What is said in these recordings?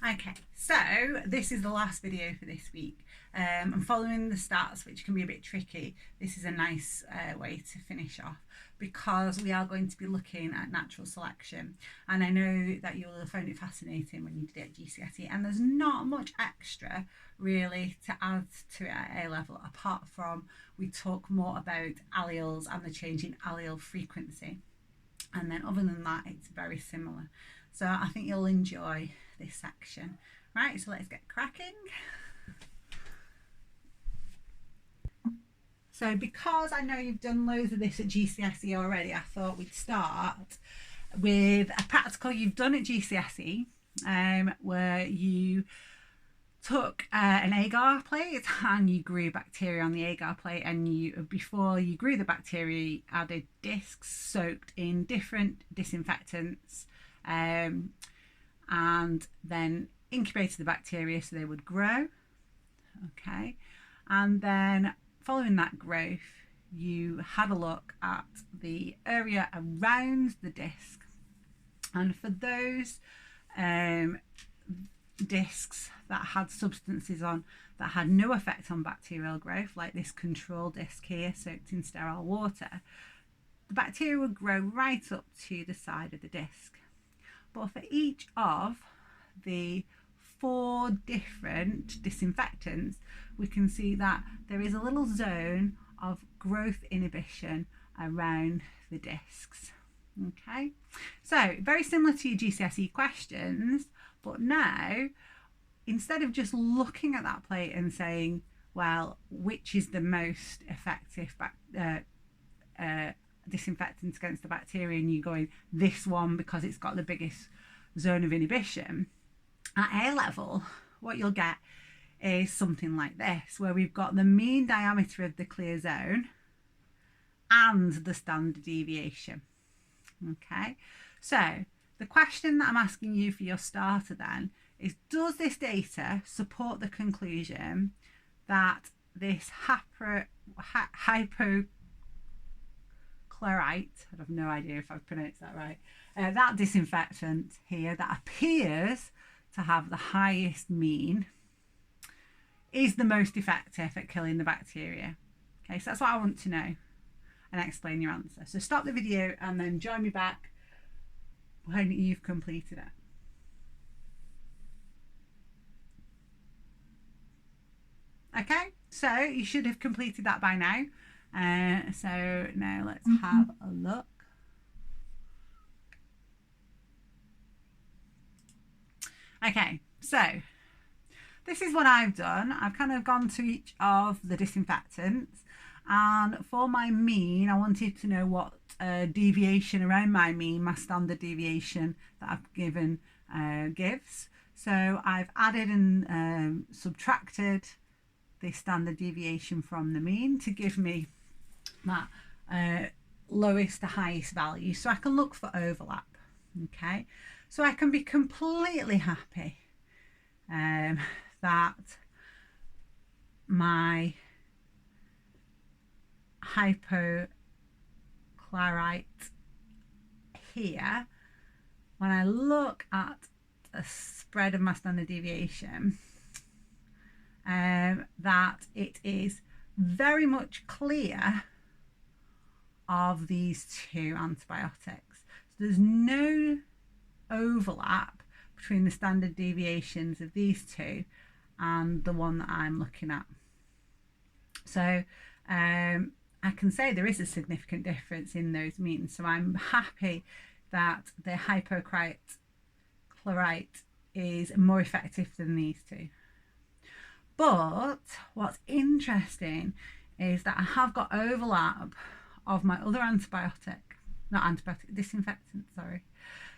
Okay, so this is the last video for this week. I'm following the stats, which can be a bit tricky. This is a nice way to finish off because we are going to be looking at natural selection. And I know that you'll have found it fascinating when you did it at GCSE, and there's not much extra really to add to it at A level, apart from we talk more about alleles and the change in allele frequency. And then other than that, it's very similar. So I think you'll enjoy this section. Right, so let's get cracking. So because I know you've done loads of this at GCSE already, I thought we'd start with a practical you've done at GCSE, where you took an agar plate and you grew bacteria on the agar plate, and before you grew the bacteria, you added discs soaked in different disinfectants, and then incubated the bacteria so they would grow. Okay, and then following that growth, you had a look at the area around the disc, and for those discs that had substances on that had no effect on bacterial growth, like this control disc here soaked in sterile water, the bacteria would grow right up to the side of the disc. But for each of the 4 different disinfectants, we can see that there is a little zone of growth inhibition around the discs. Okay, so very similar to your GCSE questions, but now instead of just looking at that plate and saying, well, which is the most effective disinfectant against the bacteria, and you going this one because it's got the biggest zone of inhibition, at A level what you'll get is something like this, where we've got the mean diameter of the clear zone and the standard deviation. Okay, so the question that I'm asking you for your starter then is, does this data support the conclusion that this hypochlorite, I have no idea if I've pronounced that right, that disinfectant here that appears to have the highest mean is the most effective at killing the bacteria? Okay, so that's what I want to know, and explain your answer. So stop the video and then join me back when you've completed it. Okay, so you should have completed that by now. So now let's have a look. Okay, so this is what I've done. I've kind of gone to each of the disinfectants, and for my mean, I wanted to know what deviation around my mean, my standard deviation that I've given gives. So I've added and subtracted the standard deviation from the mean to give me that lowest to highest value, so I can look for overlap. Okay, so I can be completely happy that my hypochlorite here, when I look at the spread of my standard deviation, that it is very much clear of these 2 antibiotics. So there's no overlap between the standard deviations of these 2 and the one that I'm looking at. So I can say there is a significant difference in those means. So I'm happy that the hypochlorite is more effective than these 2. But what's interesting is that I have got overlap of my other disinfectant, sorry.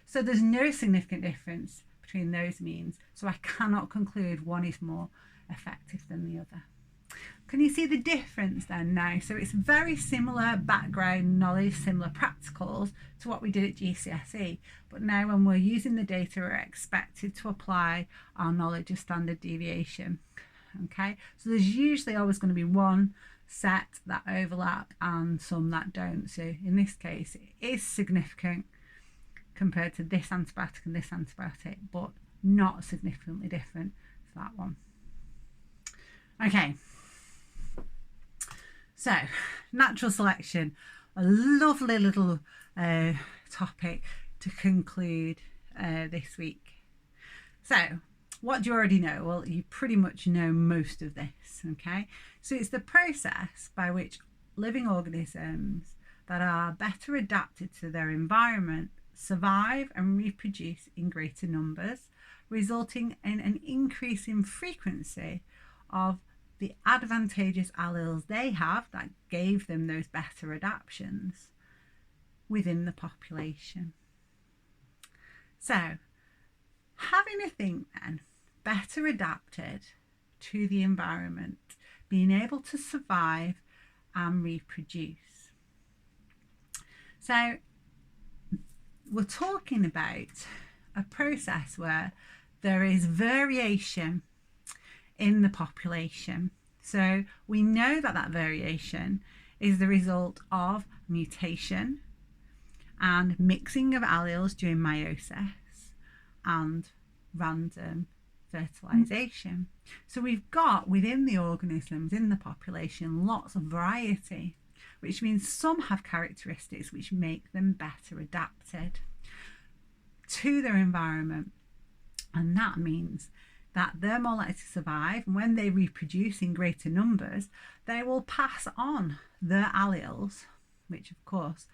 So there's no significant difference between those means, so I cannot conclude one is more effective than the other. Can you see the difference then now? So it's very similar background knowledge, similar practicals to what we did at GCSE, but now when we're using the data, we're expected to apply our knowledge of standard deviation. Okay, so there's usually always going to be one set that overlap and some that don't. So in this case, it is significant compared to this antibiotic and this antibiotic, but not significantly different to that one. Okay, so natural selection, a lovely little topic to conclude this week. So what do you already know? Well, you pretty much know most of this, okay? So it's the process by which living organisms that are better adapted to their environment survive and reproduce in greater numbers, resulting in an increase in frequency of the advantageous alleles they have that gave them those better adaptations within the population. So, having a think then, better adapted to the environment, being able to survive and reproduce. So, we're talking about a process where there is variation in the population. So we know that that variation is the result of mutation and mixing of alleles during meiosis and random fertilization. So we've got within the organisms in the population lots of variety, which means some have characteristics which make them better adapted to their environment. And that means that they're more likely to survive, and when they reproduce in greater numbers, they will pass on their alleles, which of course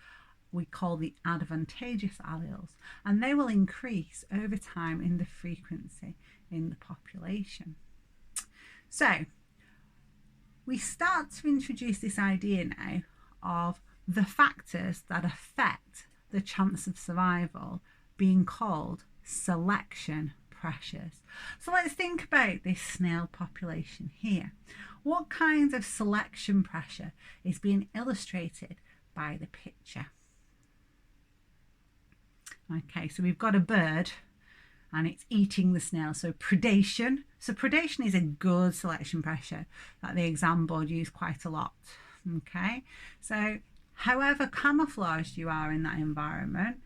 we call the advantageous alleles, and they will increase over time in the frequency in the population. So we start to introduce this idea now of the factors that affect the chance of survival being called selection pressures. So let's think about this snail population here. What kinds of selection pressure is being illustrated by the picture? Okay, so we've got a bird and it's eating the snail. So predation. So predation is a good selection pressure that the exam board use quite a lot. Okay, so however camouflaged you are in that environment,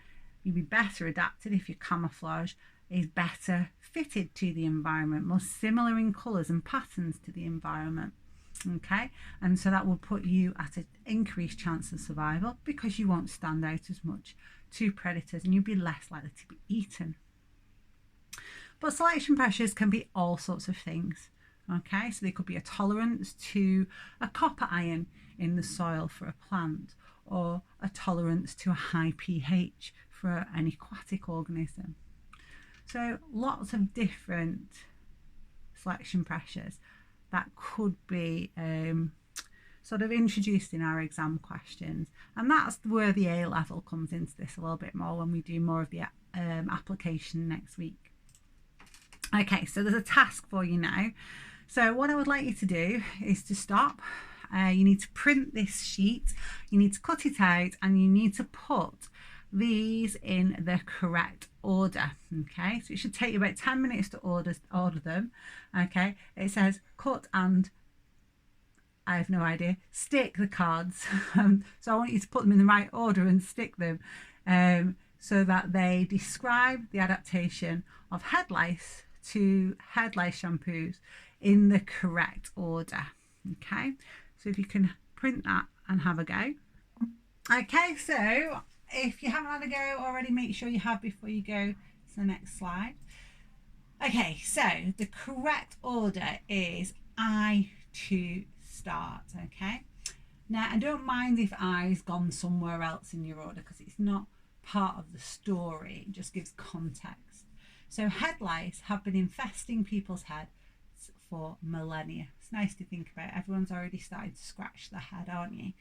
you'll be better adapted if your camouflage is better fitted to the environment, more similar in colours and patterns to the environment. Okay, and so that will put you at an increased chance of survival because you won't stand out as much to predators and you'll be less likely to be eaten. But selection pressures can be all sorts of things. Okay, so there could be a tolerance to a copper ion in the soil for a plant, or a tolerance to a high pH for an aquatic organism. So lots of different selection pressures that could be sort of introduced in our exam questions, and that's where the A level comes into this a little bit more when we do more of the application next week. Okay, so there's a task for you now. So what I would like you to do is to stop. You need to print this sheet, you need to cut it out, and you need to put these in the correct order. Okay, so it should take you about 10 minutes to order them. Okay, it says cut and I have no idea, stick the cards. So I want you to put them in the right order and stick them so that they describe the adaptation of head lice to head lice shampoos in the correct order. Okay, so if you can print that and have a go. Okay, so if you haven't had a go already, make sure you have before you go to the next slide. Okay, so the correct order is I to start. Okay, now I don't mind if I's gone somewhere else in your order because it's not part of the story, it just gives context. So head lice have been infesting people's heads for millennia. It's nice to think about. Everyone's already started to scratch their head, aren't you?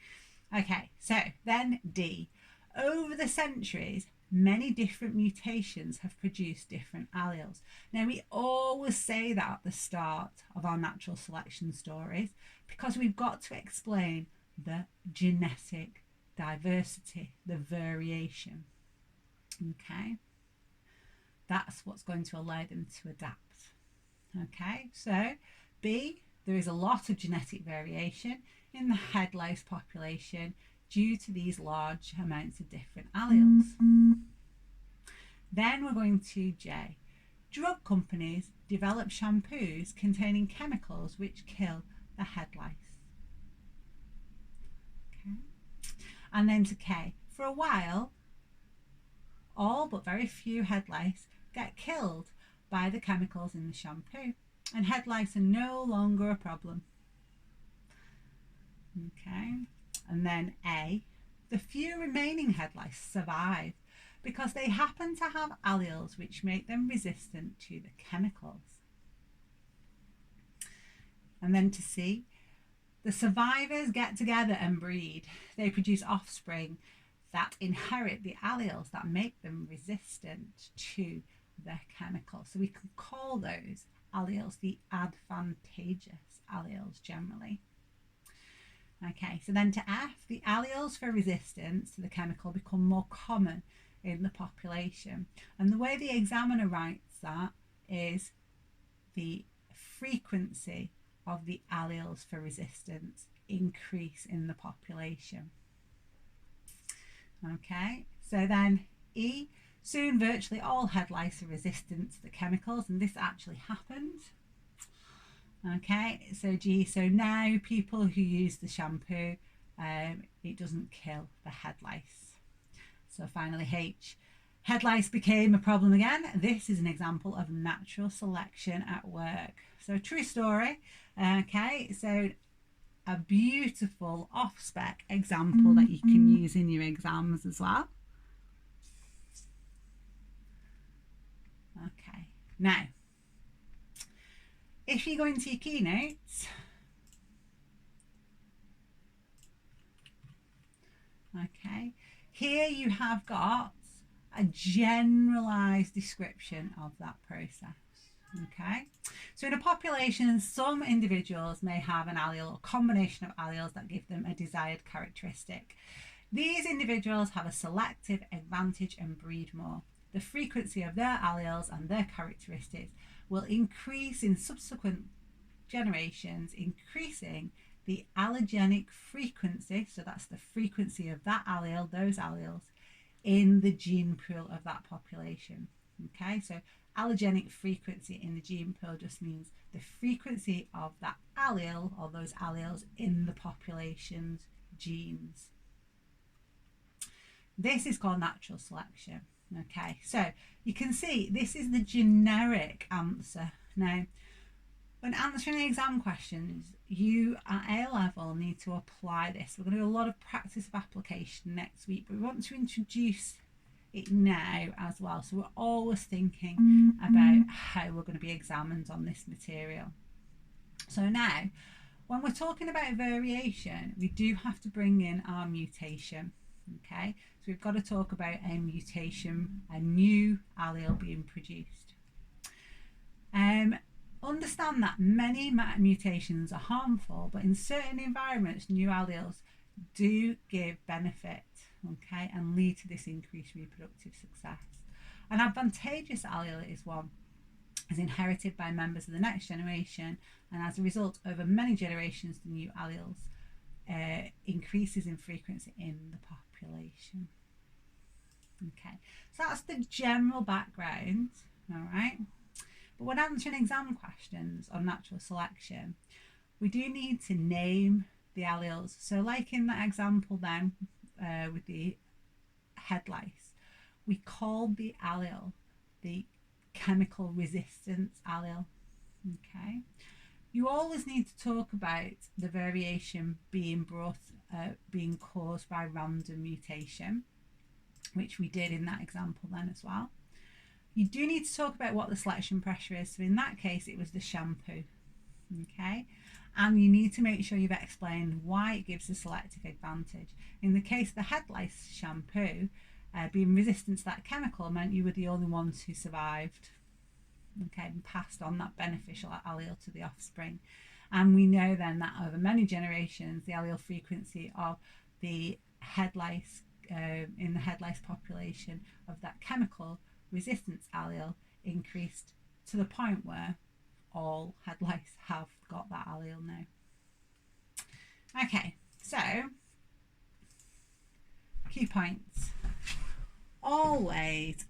Okay, so then D. Over the centuries, many different mutations have produced different alleles. Now, we always say that at the start of our natural selection stories because we've got to explain the genetic diversity, the variation. Okay, that's what's going to allow them to adapt. Okay, so B, there is a lot of genetic variation in the head lice population due to these large amounts of different alleles. Then we're going to J. Drug companies develop shampoos containing chemicals which kill the head lice. Okay. And then to K. For a while, all but very few head lice get killed by the chemicals in the shampoo, and head lice are no longer a problem. Okay. And then A. The few remaining head lice survive because they happen to have alleles which make them resistant to the chemicals. And then to C. The survivors get together and breed. They produce offspring that inherit the alleles that make them resistant to the chemicals. So we can call those alleles the advantageous alleles generally. Okay, so then to F, the alleles for resistance to the chemical become more common in the population. And the way the examiner writes that is the frequency of the alleles for resistance increase in the population. Okay, so then E, soon virtually all head lice are resistant to the chemicals, and this actually happened. Okay, so G, so now people who use the shampoo, it doesn't kill the head lice. So finally H, head lice became a problem again. This is an example of natural selection at work. So true story. Okay, so a beautiful off-spec example that you can use in your exams as well. Okay, now if you go into your keynotes, okay, here you have got a generalized description of that process. Okay, so in a population, some individuals may have an allele or combination of alleles that give them a desired characteristic. These individuals have a selective advantage and breed more. The frequency of their alleles and their characteristics will increase in subsequent generations, increasing the allergenic frequency, so that's the frequency of that allele, those alleles, in the gene pool of that population. Okay, so allergenic frequency in the gene pool just means the frequency of that allele or those alleles in the population's genes. This is called natural selection. Okay, so you can see this is the generic answer. Now, when answering the exam questions, you at A level need to apply this. We're going to do a lot of practice of application next week, but we want to introduce it now as well. So we're always thinking about how we're going to be examined on this material. So now, when we're talking about variation, we do have to bring in our mutation. Okay, so we've got to talk about a mutation, a new allele being produced. Understand that many mutations are harmful, but in certain environments, new alleles do give benefit, okay, and lead to this increased reproductive success. An advantageous allele is one is inherited by members of the next generation, and as a result, over many generations, the new alleles increases in frequency in the population. Okay, so that's the general background, all right? But when answering exam questions on natural selection, we do need to name the alleles. So like in that example then with the head lice, we called the allele the chemical resistance allele. Okay, you always need to talk about the variation being caused by random mutation, which we did in that example then as well. You do need to talk about what the selection pressure is. So in that case, it was the shampoo. Okay, and you need to make sure you've explained why it gives a selective advantage. In the case of the head lice shampoo, being resistant to that chemical meant you were the only ones who survived. Okay, and passed on that beneficial allele to the offspring. And we know then that over many generations, the allele frequency of the head lice in the head lice population of that chemical resistance allele increased to the point where all head lice have got that allele now. Okay, so key points. Always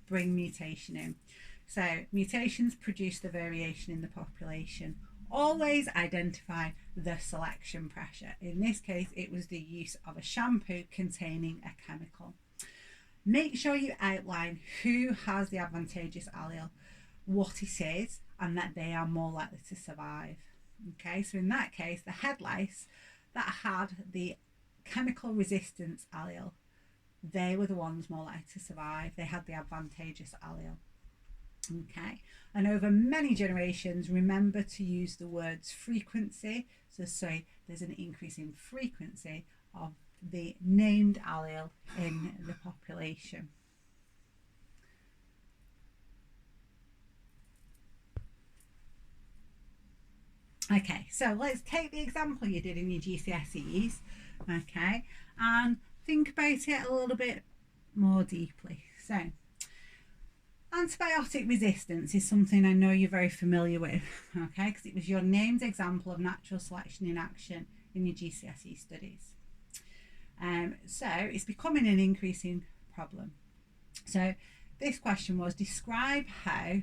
bring mutation in. So mutations produce the variation in the population. Always identify the selection pressure. In this case, it was the use of a shampoo containing a chemical. Make sure you outline who has the advantageous allele, what it is, and that they are more likely to survive. Okay, so in that case, the head lice that had the chemical resistance allele, they were the ones more likely to survive. They had the advantageous allele. Okay, and over many generations, remember to use the words frequency. So say there's an increase in frequency of the named allele in the population. Okay, so let's take the example you did in your GCSEs, okay, and think about it a little bit more deeply. So, antibiotic resistance is something I know you're very familiar with, okay, because it was your named example of natural selection in action in your GCSE studies. So it's becoming an increasing problem. So this question was, describe how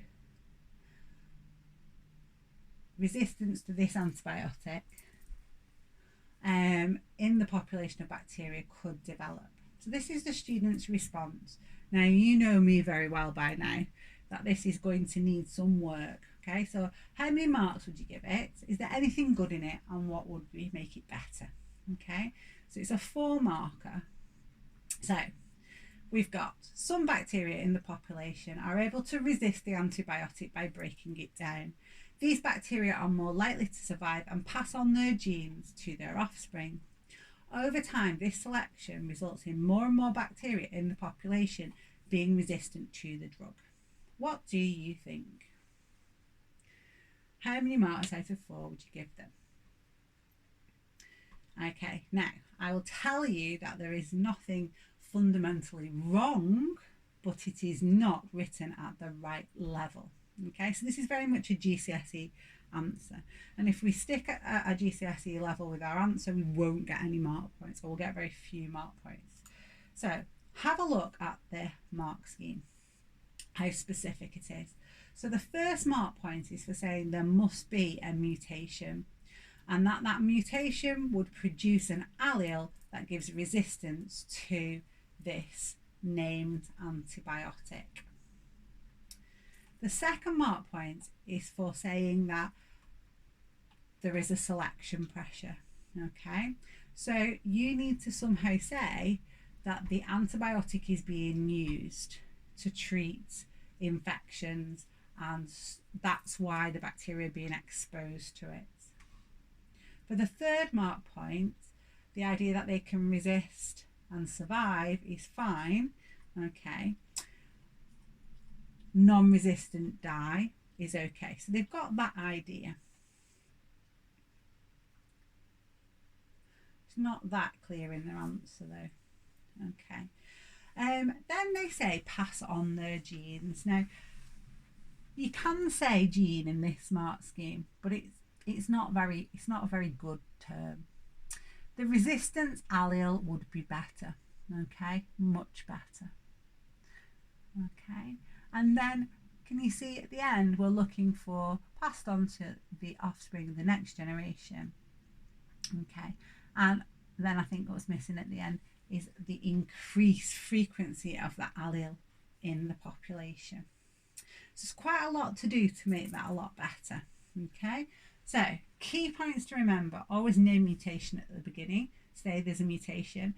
resistance to this antibiotic in the population of bacteria could develop. So this is the student's response. Now, you know me very well by now that this is going to need some work. Okay, so how many marks would you give it? Is there anything good in it, and what would we make it better? Okay, so it's a 4 marker. So we've got some bacteria in the population are able to resist the antibiotic by breaking it down. These bacteria are more likely to survive and pass on their genes to their offspring. Over time, this selection results in more and more bacteria in the population being resistant to the drug. What do you think? How many marks out of 4 would you give them? Okay, now I will tell you that there is nothing fundamentally wrong, but it is not written at the right level. Okay, so this is very much a GCSE answer, and if we stick at a GCSE level with our answer, we won't get any mark points, or we'll get very few mark points. So have a look at the mark scheme, how specific it is. So the first mark point is for saying there must be a mutation, and that mutation would produce an allele that gives resistance to this named antibiotic. The second mark point is for saying that there is a selection pressure. Okay, so you need to somehow say that the antibiotic is being used to treat infections, and that's why the bacteria are being exposed to it. For the third mark point, the idea that they can resist and survive is fine. Okay, non-resistant die is okay. So they've got that idea. It's not that clear in their answer though. Okay. Then they say pass on their genes. Now, you can say gene in this mark scheme, but it's not a very good term. The resistance allele would be better. Okay, much better. Okay. And then, can you see at the end, we're looking for passed on to the offspring of the next generation. Okay, and then I think what's missing at the end is the increased frequency of the allele in the population. So it's quite a lot to do to make that a lot better. Okay, so key points to remember: always name mutation at the beginning. Say there's a mutation.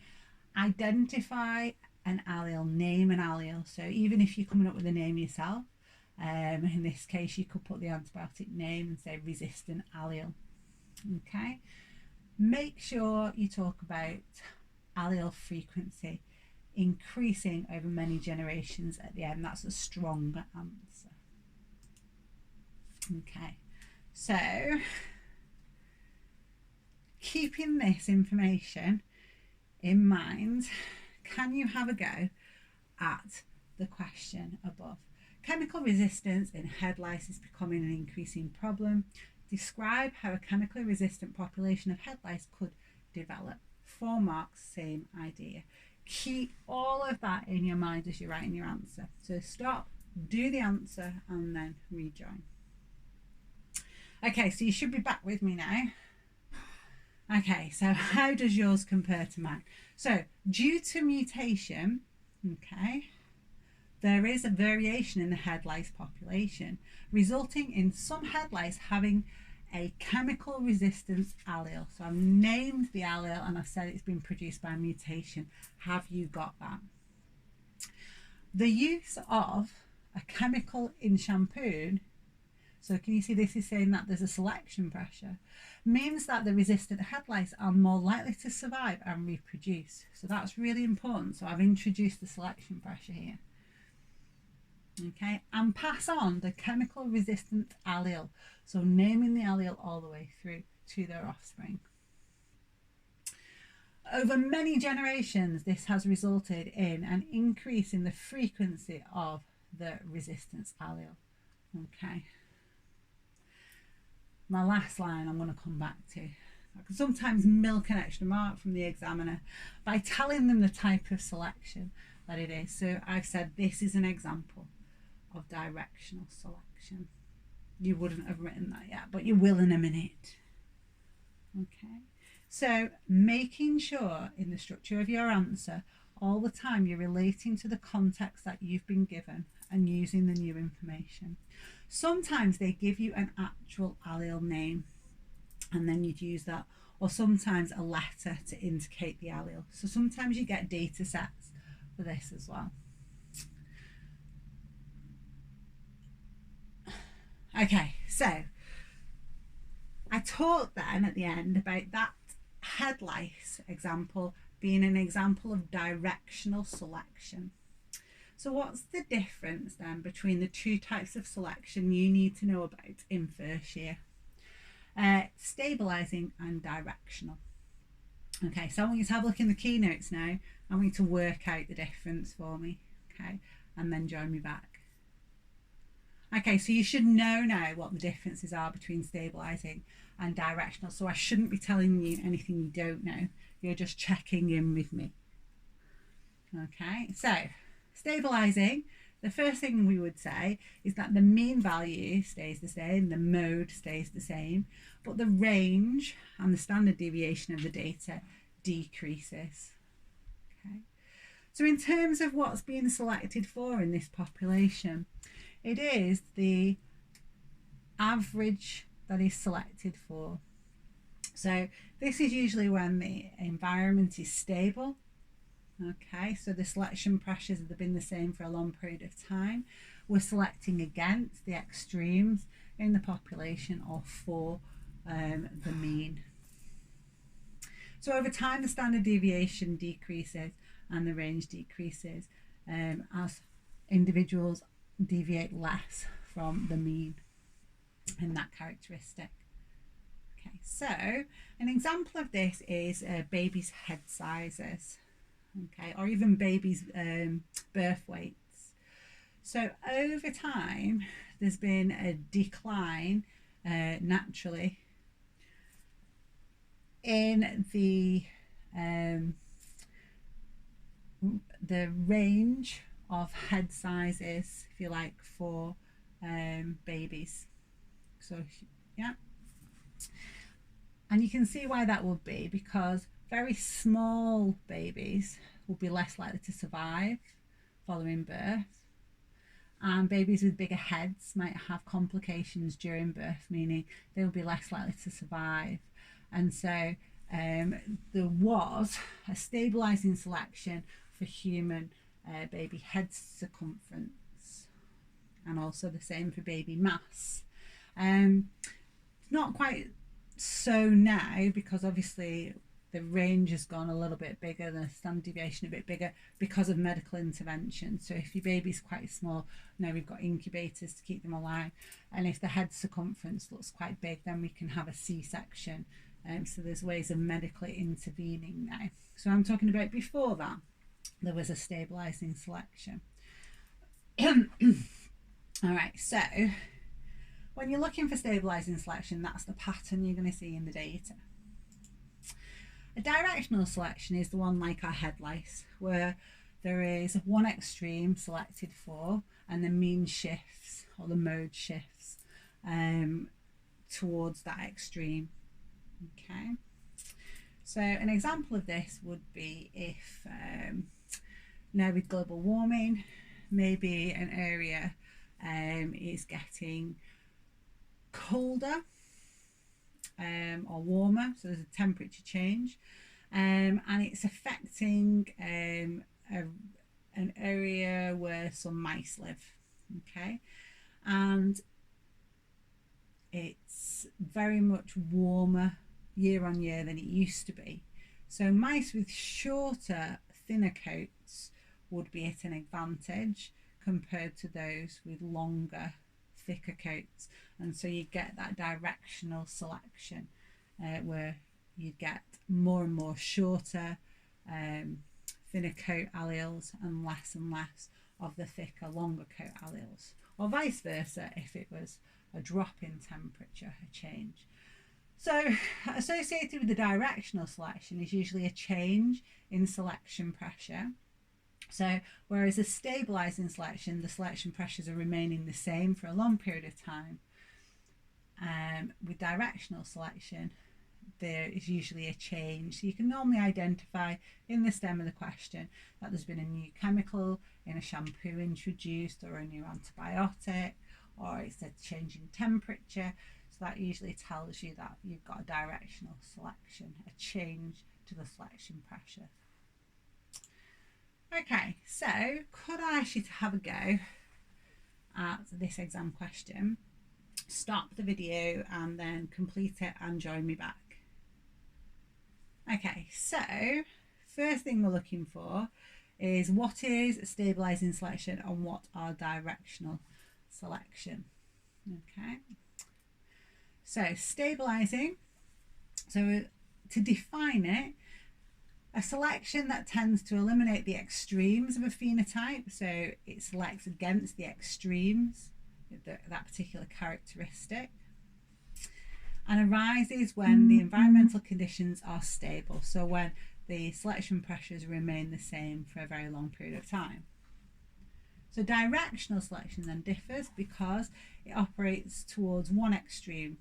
Identify an allele, name an allele. So even if you're coming up with a name yourself, in this case you could put the antibiotic name and say resistant allele. Okay, make sure you talk about allele frequency increasing over many generations at the end. That's a stronger answer. Okay, so keeping this information in mind, can you have a go at the question above? Chemical resistance in head lice is becoming an increasing problem. Describe how a chemically resistant population of head lice could develop. 4 marks, same idea. keep all of that in your mind as you're writing your answer. So stop, do the answer, and then rejoin. Okay, so you should be back with me now. Okay, so how does yours compare to mine? So due to mutation, okay, there is a variation in the head lice population, resulting in some head lice having a chemical resistance allele. So I've named the allele and I've said it's been produced by mutation. Have you got that? The use of a chemical in shampoo, so can you see this is saying that there's a selection pressure, means that the resistant head lice are more likely to survive and reproduce. So that's really important. So I've introduced the selection pressure here. Okay, and pass on the chemical resistant allele, so naming the allele all the way through to their offspring. Over many generations, this has resulted in an increase in the frequency of the resistance allele. Okay, my last line I'm going to come back to. I can sometimes milk an extra mark from the examiner by telling them the type of selection that it is. So I've said this is an example of directional selection. You wouldn't have written that yet, but you will in a minute. Okay, so making sure in the structure of your answer all the time you're relating to the context that you've been given and using the new information. Sometimes they give you an actual allele name and then you'd use that, or sometimes a letter to indicate the allele. So sometimes you get data sets for this as well. Okay, so I talked then at the end about that head lice example being an example of directional selection. So what's the difference then between the two types of selection you need to know about in first year? Stabilising and directional. Okay, so I want you to have a look in the keynotes now. I want you to work out the difference for me, okay, and then join me back. Okay, so you should know now what the differences are between stabilising and directional. So I shouldn't be telling you anything you don't know. You're just checking in with me. Okay, so stabilising, the first thing we would say is that the mean value stays the same, the mode stays the same, but the range and the standard deviation of the data decreases. Okay, so in terms of what's being selected for in this population, it is the average that is selected for. So this is usually when the environment is stable. Okay, so the selection pressures have been the same for a long period of time. We're selecting against the extremes in the population or for the mean. So over time the standard deviation decreases and the range decreases as individuals deviate less from the mean in that characteristic. Okay, so an example of this is babies' head sizes, okay, or even babies' birth weights. So over time there's been a decline naturally in the range of head sizes, if you like, for babies. So yeah, and you can see why that would be, because very small babies will be less likely to survive following birth, and babies with bigger heads might have complications during birth, meaning they will be less likely to survive. And so there was a stabilizing selection for human baby head circumference, and also the same for baby mass. Not quite so now, because obviously the range has gone a little bit bigger, the standard deviation a bit bigger because of medical intervention. So if your baby's quite small, now we've got incubators to keep them alive, and if the head circumference looks quite big, then we can have a C-section. So there's ways of medically intervening now. So I'm talking about before that there was a stabilizing selection. All right, so when you're looking for stabilizing selection, that's the pattern you're going to see in the data. A directional selection is the one like our head lice, where there is one extreme selected for and the mean shifts or the mode shifts towards that extreme. Okay, so an example of this would be if now with global warming, maybe an area is getting colder or warmer, so there's a temperature change, and it's affecting an area where some mice live. Okay, and it's very much warmer year on year than it used to be. So mice with shorter, thinner coats would be at an advantage compared to those with longer, thicker coats, and so you get that directional selection where you get more and more shorter, thinner coat alleles and less of the thicker, longer coat alleles, or vice versa if it was a drop in temperature, a change. So associated with the directional selection is usually a change in selection pressure. So whereas a stabilising selection, the selection pressures are remaining the same for a long period of time, with directional selection there is usually a change. So you can normally identify in the stem of the question that there's been a new chemical in a shampoo introduced, or a new antibiotic, or it's a change in temperature. So that usually tells you that you've got a directional selection, a change to the selection pressure. Okay, so could I ask you to have a go at this exam question? Stop the video and then complete it and join me back. Okay, so first thing we're looking for is what is stabilising selection and what are directional selection. Okay, so stabilising, so to define it, a selection that tends to eliminate the extremes of a phenotype, so it selects against the extremes, that particular characteristic, and arises when the environmental conditions are stable, so when the selection pressures remain the same for a very long period of time. So directional selection then differs because it operates towards one extreme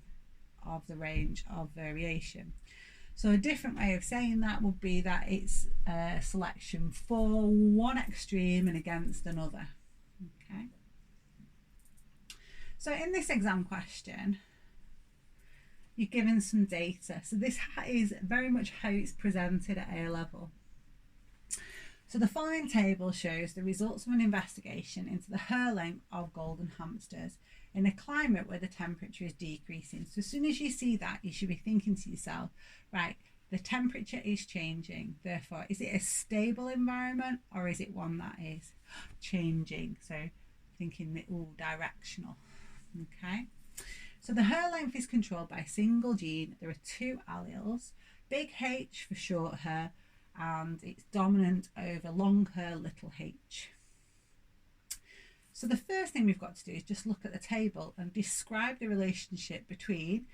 of the range of variation. So a different way of saying that would be that it's a selection for one extreme and against another. Okay. So in this exam question, you're given some data. So this is very much how it's presented at A level. So the following table shows the results of an investigation into the hair length of golden hamsters in a climate where the temperature is decreasing. So as soon as you see that, you should be thinking to yourself, right, the temperature is changing, therefore is it a stable environment or is it one that is changing? So thinking that, oh, directional. Okay, so the hair length is controlled by a single gene. There are two alleles, big H for short hair, and it's dominant over long hair, little h. So the first thing we've got to do is just look at the table and describe the relationship between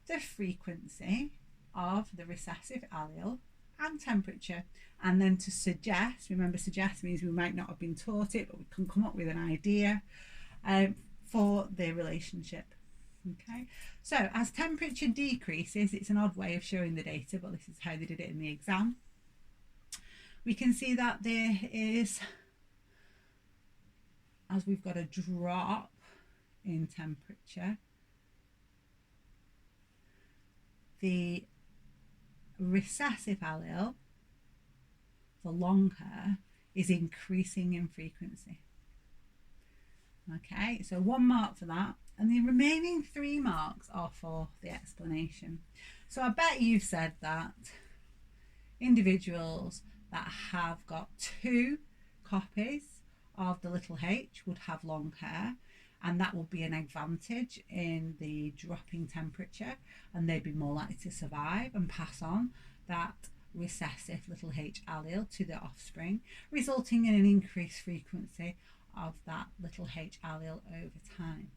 the frequency of the recessive allele and temperature, and then to suggest, remember suggest means we might not have been taught it, but we can come up with an idea for the relationship. Okay, so as temperature decreases, it's an odd way of showing the data, but this is how they did it in the exam. We can see that there is, as we've got a drop in temperature, the recessive allele, the long hair, is increasing in frequency. Okay, so 1 mark for that, and the remaining 3 marks are for the explanation. So I bet you've said that individuals that have got 2 copies of the little h would have long hair, and that will be an advantage in the dropping temperature, and they'd be more likely to survive and pass on that recessive little h allele to their offspring, resulting in an increased frequency of that little h allele over time.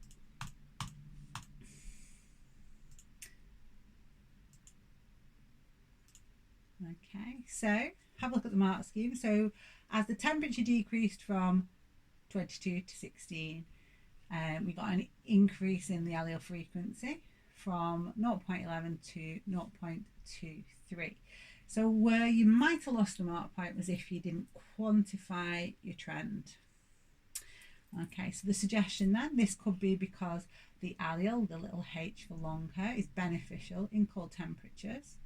Okay, so have a look at the mark scheme. So as the temperature decreased from 22 to 16, we got an increase in the allele frequency from 0.11 to 0.23. So where you might have lost a mark point was if you didn't quantify your trend. Okay, so the suggestion then, this could be because the allele, the little h for long hair, is beneficial in cold temperatures.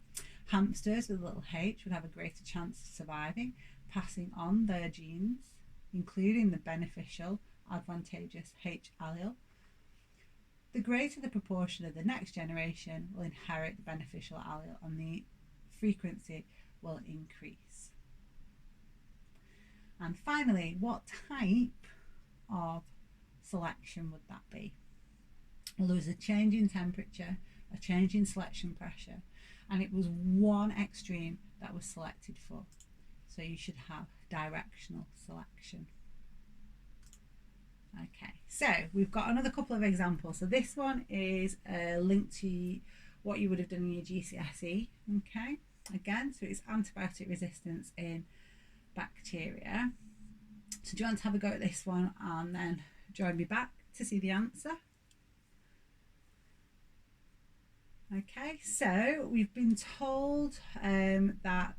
Hamsters with a little h would have a greater chance of surviving, passing on their genes, including the beneficial, advantageous H allele. The greater the proportion of the next generation will inherit the beneficial allele, and the frequency will increase. And finally, what type of selection would that be? Well, there was a change in temperature, a change in selection pressure, and it was one extreme that was selected for. So you should have directional selection. Okay, so we've got another couple of examples. So this one is a link to what you would have done in your GCSE. Okay, again, so it's antibiotic resistance in bacteria. So do you want to have a go at this one and then join me back to see the answer? Okay, so we've been told that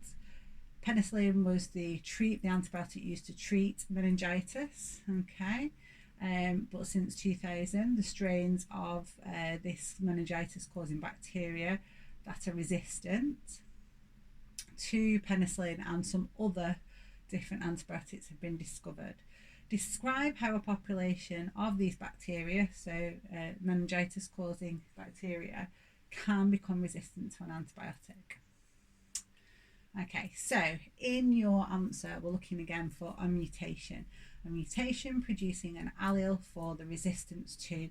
penicillin was the antibiotic used to treat meningitis. Okay, but since 2000, the strains of this meningitis causing bacteria that are resistant to penicillin and some other different antibiotics have been discovered. Describe how a population of these bacteria, so meningitis causing bacteria, can become resistant to an antibiotic. Okay, so in your answer, we're looking again for a mutation producing an allele for the resistance to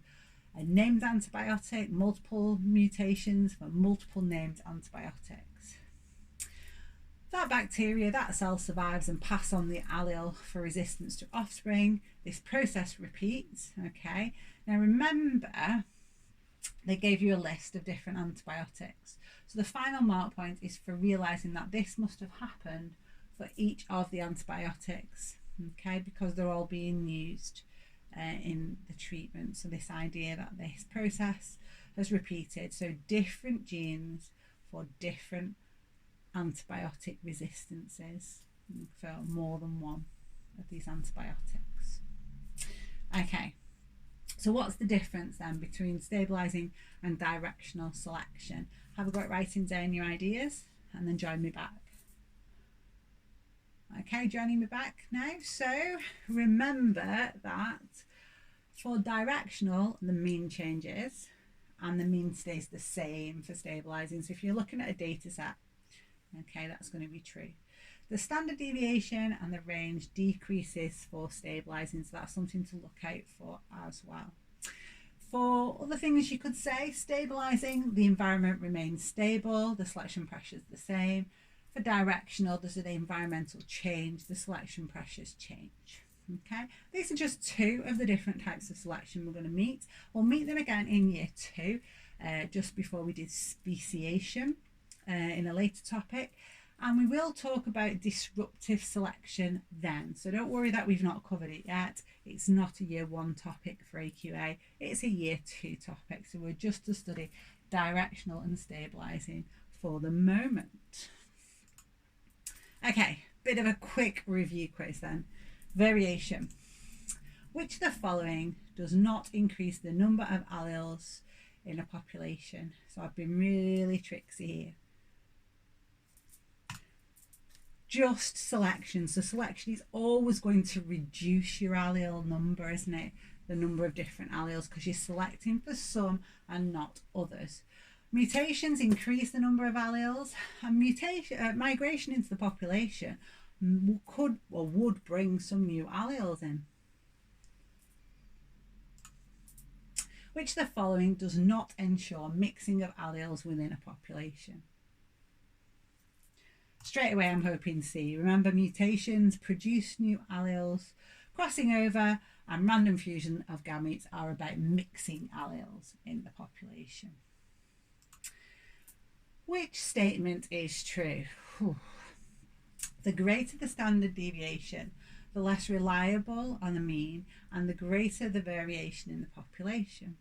a named antibiotic, multiple mutations for multiple named antibiotics. That bacteria, that cell survives and pass on the allele for resistance to offspring. This process repeats. Okay, now remember, they gave you a list of different antibiotics. So the final mark point is for realizing that this must have happened for each of the antibiotics, okay, because they're all being used in the treatment. So this idea that this process has repeated, so different genes for different antibiotic resistances for more than one of these antibiotics. Okay, so what's the difference then between stabilising and directional selection? Have a go at writing down your ideas and then join me back. Okay, joining me back now. So remember that for directional, the mean changes and the mean stays the same for stabilising. So if you're looking at a data set, okay, that's going to be true. The standard deviation and the range decreases for stabilising, so that's something to look out for as well. For other things you could say, stabilising, the environment remains stable, the selection pressure is the same. For directional, there's an environmental change, the selection pressures change. Okay, these are just two of the different types of selection we're going to meet. We'll meet them again in year 2, just before we did speciation in a later topic. And we will talk about disruptive selection then. So don't worry that we've not covered it yet. It's not a year 1 topic for AQA. It's a year 2 topic. So we're just to study directional and stabilising for the moment. Okay, bit of a quick review quiz then. Variation. Which of the following does not increase the number of alleles in a population? So I've been really tricksy here. Just selection. So selection is always going to reduce your allele number, isn't it? The number of different alleles, because you're selecting for some and not others. Mutations increase the number of alleles, and migration into the population could or would bring some new alleles in. Which of the following does not ensure mixing of alleles within a population? Straight away I'm hoping C. Remember, mutations produce new alleles, crossing over and random fusion of gametes are about mixing alleles in the population. Which statement is true? Whew. The greater the standard deviation, the less reliable on the mean, and the greater the variation in the population.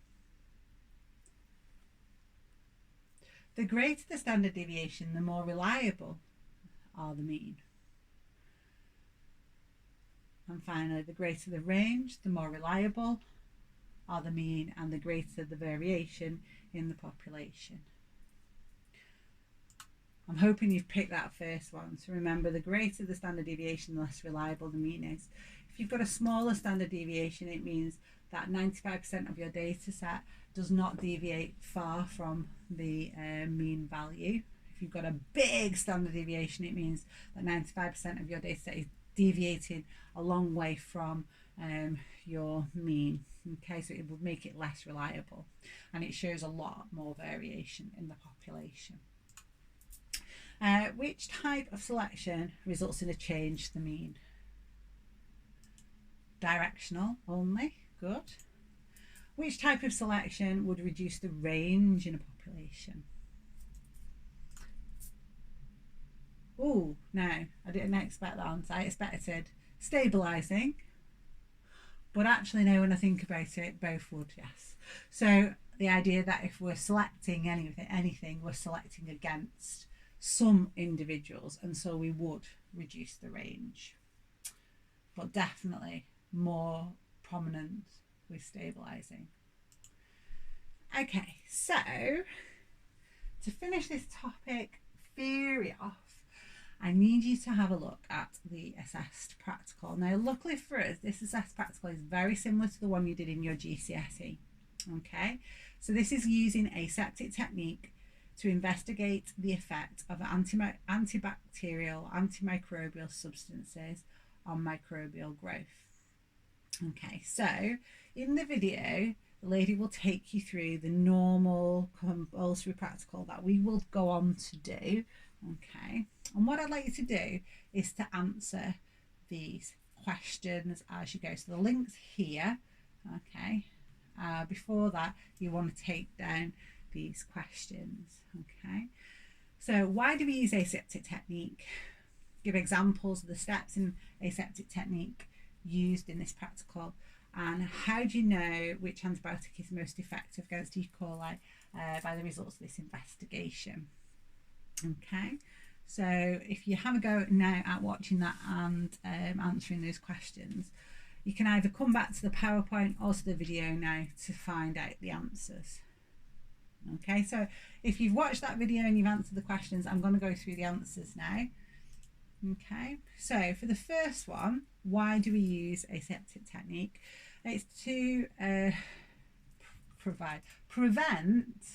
The greater the standard deviation, the more reliable are the mean. And finally, the greater the range, the more reliable are the mean, and the greater the variation in the population. I'm hoping you've picked that first one. So remember, the greater the standard deviation, the less reliable the mean is. If you've got a smaller standard deviation, it means that 95% of your data set does not deviate far from the mean value. If you've got a big standard deviation, it means that 95% of your data set is deviating a long way from your mean. Okay, so it will make it less reliable, and it shows a lot more variation in the population. Which type of selection results in a change to the mean? Directional only, good. Which type of selection would reduce the range in a population? Oh, no, I didn't expect that answer. I expected stabilising, but actually no, when I think about it, both would, yes. So the idea that if we're selecting anything, we're selecting against some individuals, and so we would reduce the range, but definitely more prominent with stabilising. Okay, so to finish this topic theory off, I need you to have a look at the assessed practical. Now, luckily for us, this assessed practical is very similar to the one you did in your GCSE. Okay, so this is using aseptic technique to investigate the effect of antibacterial, antimicrobial substances on microbial growth. Okay, so in the video, the lady will take you through the normal compulsory practical that we will go on to do. Okay, and what I'd like you to do is to answer these questions as you go. So the link's here. Okay, before that, you want to take down these questions. Okay, so why do we use aseptic technique? Give examples of the steps in aseptic technique used in this practical, and how do you know which antibiotic is most effective against E. coli by the results of this investigation. Okay, so if you have a go now at watching that and answering those questions, you can either come back to the PowerPoint or to the video now to find out the answers. Okay, so if you've watched that video and you've answered the questions, I'm going to go through the answers now. Okay, so for the first one, why do we use aseptic technique? It's to prevent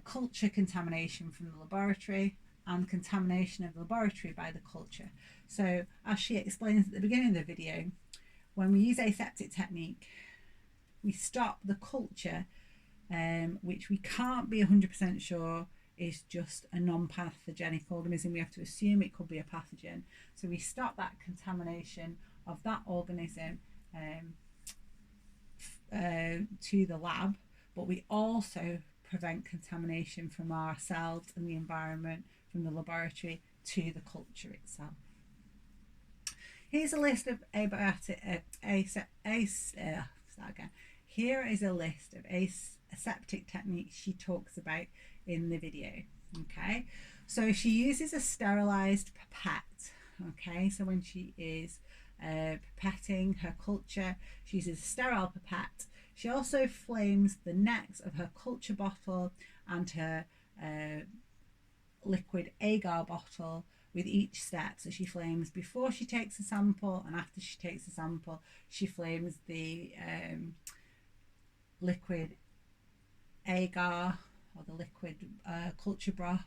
culture contamination from the laboratory and contamination of the laboratory by the culture. So as she explains at the beginning of the video, when we use aseptic technique, we stop the culture, which we can't be 100% sure is just a non-pathogenic organism. We have to assume it could be a pathogen. So we stop that contamination of that organism to the lab, but we also prevent contamination from ourselves and the environment, from the laboratory to the culture itself. Here's a list of Here is a list of aseptic techniques she talks about in the video. Okay, so she uses a sterilized pipette. Okay, so when she is pipetting her culture, she uses a sterile pipette. She also flames the necks of her culture bottle and her liquid agar bottle with each step. So she flames before she takes a sample, and after she takes a sample, she flames the liquid agar or the liquid culture broth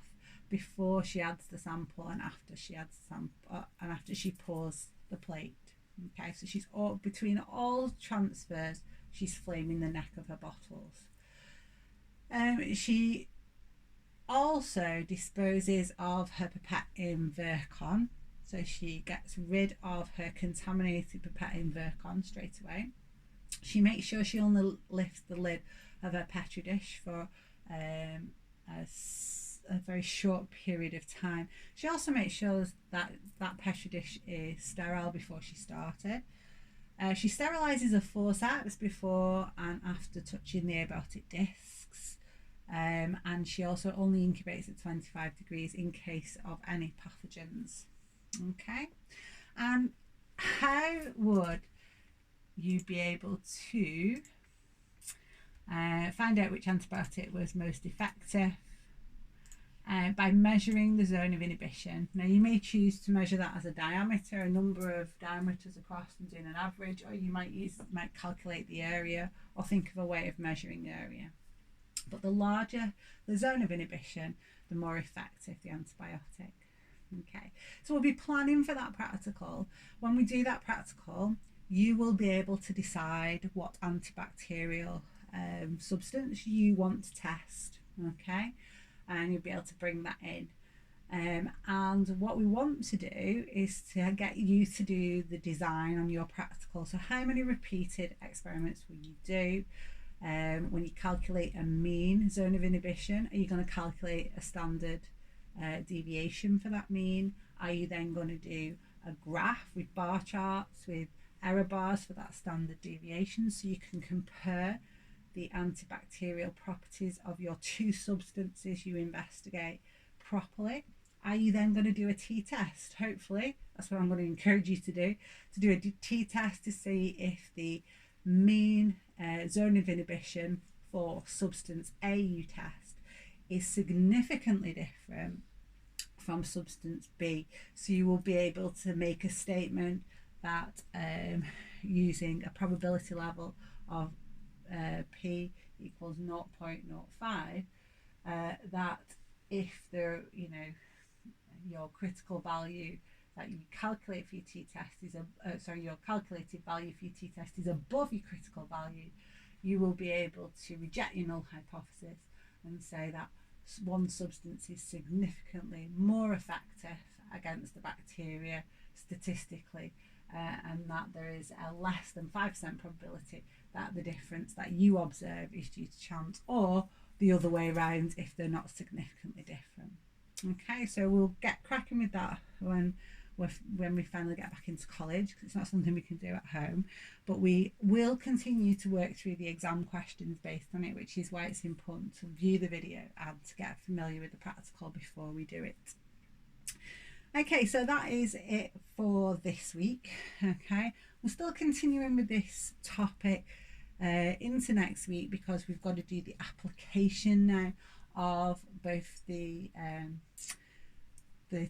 before she adds the sample, and after she adds the sample, and after she pours the plate. Okay, so she's between all transfers, she's flaming the neck of her bottles. She also disposes of her pipette in Virkon, so she gets rid of her contaminated pipette in Virkon straight away. She makes sure she only lifts the lid of her Petri dish for a very short period of time. She also makes sure that that Petri dish is sterile before she started. She sterilises her forceps before and after touching the abiotic discs. And she also only incubates at 25 degrees in case of any pathogens. Okay, and how would you be able to find out which antibiotic was most effective? By measuring the zone of inhibition. Now you may choose to measure that as a diameter, a number of diameters across and doing an average, or you might calculate the area or think of a way of measuring the area. But the larger the zone of inhibition, the more effective the antibiotic. Okay, so we'll be planning for that practical. When we do that practical, you will be able to decide what antibacterial substance you want to test. Okay, and you'll be able to bring that in. And what we want to do is to get you to do the design on your practical. So how many repeated experiments will you do? When you calculate a mean zone of inhibition, are you going to calculate a standard deviation for that mean? Are you then going to do a graph with bar charts with error bars for that standard deviation so you can compare the antibacterial properties of your two substances you investigate properly? Are you then going to do a t-test? Hopefully, that's what I'm going to encourage you to do a t-test to see if the mean zone of inhibition for substance A you test is significantly different from substance B. So you will be able to make a statement that using a probability level of P equals 0.05, that if your critical value that you calculate for your t-test is your calculated value for your t-test is above your critical value, you will be able to reject your null hypothesis and say that one substance is significantly more effective against the bacteria statistically, and that there is a less than 5% probability that the difference that you observe is due to chance, or the other way around if they're not significantly different. Okay, so we'll get cracking with that when we finally get back into college, because it's not something we can do at home, but we will continue to work through the exam questions based on it, which is why it's important to view the video and to get familiar with the practical before we do it. Okay, so that is it for this week. Okay, we're still continuing with this topic into next week, because we've got to do the application now of both the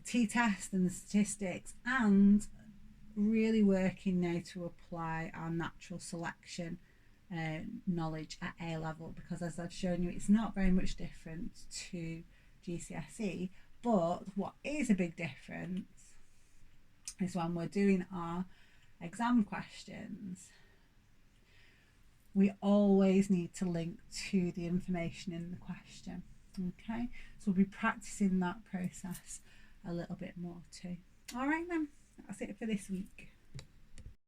t-test and the statistics, and really working now to apply our natural selection knowledge at A level, because as I've shown you, it's not very much different to GCSE, but what is a big difference is when we're doing our exam questions, we always need to link to the information in the question. Okay, so we'll be practicing that process a little bit more too. All right then, that's it for this week.